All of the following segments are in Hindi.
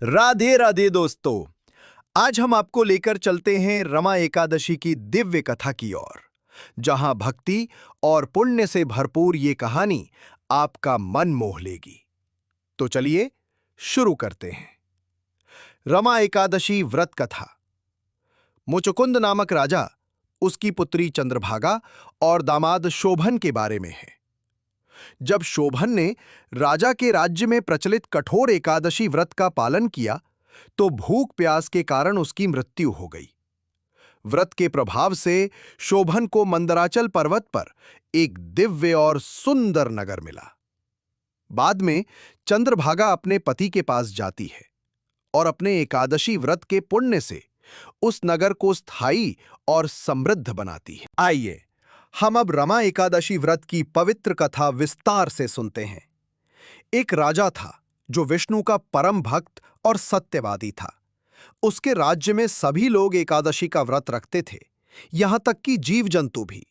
राधे राधे दोस्तों। आज हम आपको लेकर चलते हैं रमा एकादशी की दिव्य कथा की ओर, जहां भक्ति और पुण्य से भरपूर ये कहानी आपका मन मोह लेगी। तो चलिए शुरू करते हैं। रमा एकादशी व्रत कथा। मुचुकुंद नामक राजा, उसकी पुत्री चंद्रभागा और दामाद शोभन के बारे में है। जब शोभन ने राजा के राज्य में प्रचलित कठोर एकादशी व्रत का पालन किया तो भूख प्यास के कारण उसकी मृत्यु हो गई। व्रत के प्रभाव से शोभन को मंदराचल पर्वत पर एक दिव्य और सुंदर नगर मिला। बाद में चंद्रभागा अपने पति के पास जाती है और अपने एकादशी व्रत के पुण्य से उस नगर को स्थायी और समृद्ध बनाती है। आइए हम अब रमा एकादशी व्रत की पवित्र कथा विस्तार से सुनते हैं। एक राजा था जो विष्णु का परम भक्त और सत्यवादी था। उसके राज्य में सभी लोग एकादशी का व्रत रखते थे, यहां तक कि जीव जंतु भी।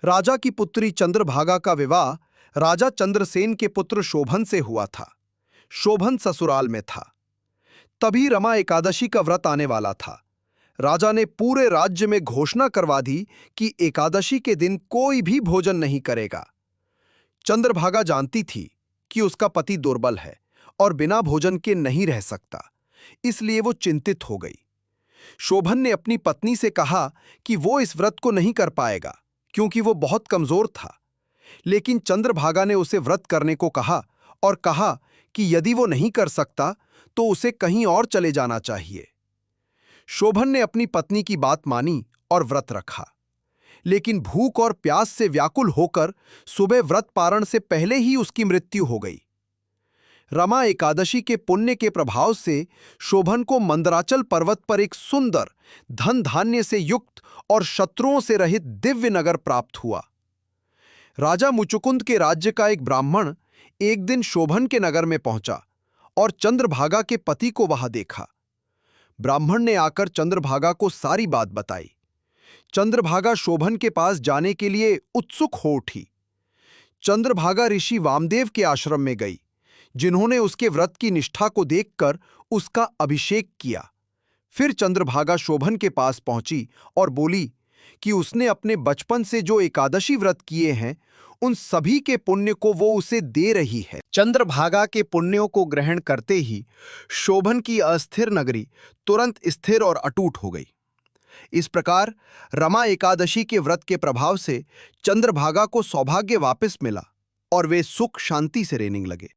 राजा की पुत्री चंद्रभागा का विवाह राजा चंद्रसेन के पुत्र शोभन से हुआ था। शोभन ससुराल में था। तभी रमा एकादशी का व्रत आने वाला था। राजा ने पूरे राज्य में घोषणा करवा दी कि एकादशी के दिन कोई भी भोजन नहीं करेगा। चंद्रभागा जानती थी कि उसका पति दुर्बल है और बिना भोजन के नहीं रह सकता, इसलिए वो चिंतित हो गई। शोभन ने अपनी पत्नी से कहा कि वो इस व्रत को नहीं कर पाएगा क्योंकि वो बहुत कमजोर था। लेकिन चंद्रभागा ने उसे व्रत करने को कहा और कहा कि यदि वो नहीं कर सकता तो उसे कहीं और चले जाना चाहिए। शोभन ने अपनी पत्नी की बात मानी और व्रत रखा, लेकिन भूख और प्यास से व्याकुल होकर सुबह व्रत पारण से पहले ही उसकी मृत्यु हो गई। रमा एकादशी के पुण्य के प्रभाव से शोभन को मंदराचल पर्वत पर एक सुंदर, धन धान्य से युक्त और शत्रुओं से रहित दिव्य नगर प्राप्त हुआ। राजा मुचुकुंद के राज्य का एक ब्राह्मण एक दिन शोभन के नगर में पहुंचा और चंद्रभागा के पति को वहां देखा। ब्राह्मण ने आकर चंद्रभागा को सारी बात बताई। चंद्रभागा शोभन के पास जाने के लिए उत्सुक हो उठी। चंद्रभागा ऋषि वामदेव के आश्रम में गई, जिन्होंने उसके व्रत की निष्ठा को देखकर उसका अभिषेक किया। फिर चंद्रभागा शोभन के पास पहुंची और बोली कि उसने अपने बचपन से जो एकादशी व्रत किए हैं उन सभी के पुण्य को वो उसे दे रही है। चंद्रभागा के पुण्यों को ग्रहण करते ही शोभन की अस्थिर नगरी तुरंत स्थिर और अटूट हो गई। इस प्रकार रमा एकादशी के व्रत के प्रभाव से चंद्रभागा को सौभाग्य वापस मिला और वे सुख शांति से रहने लगे।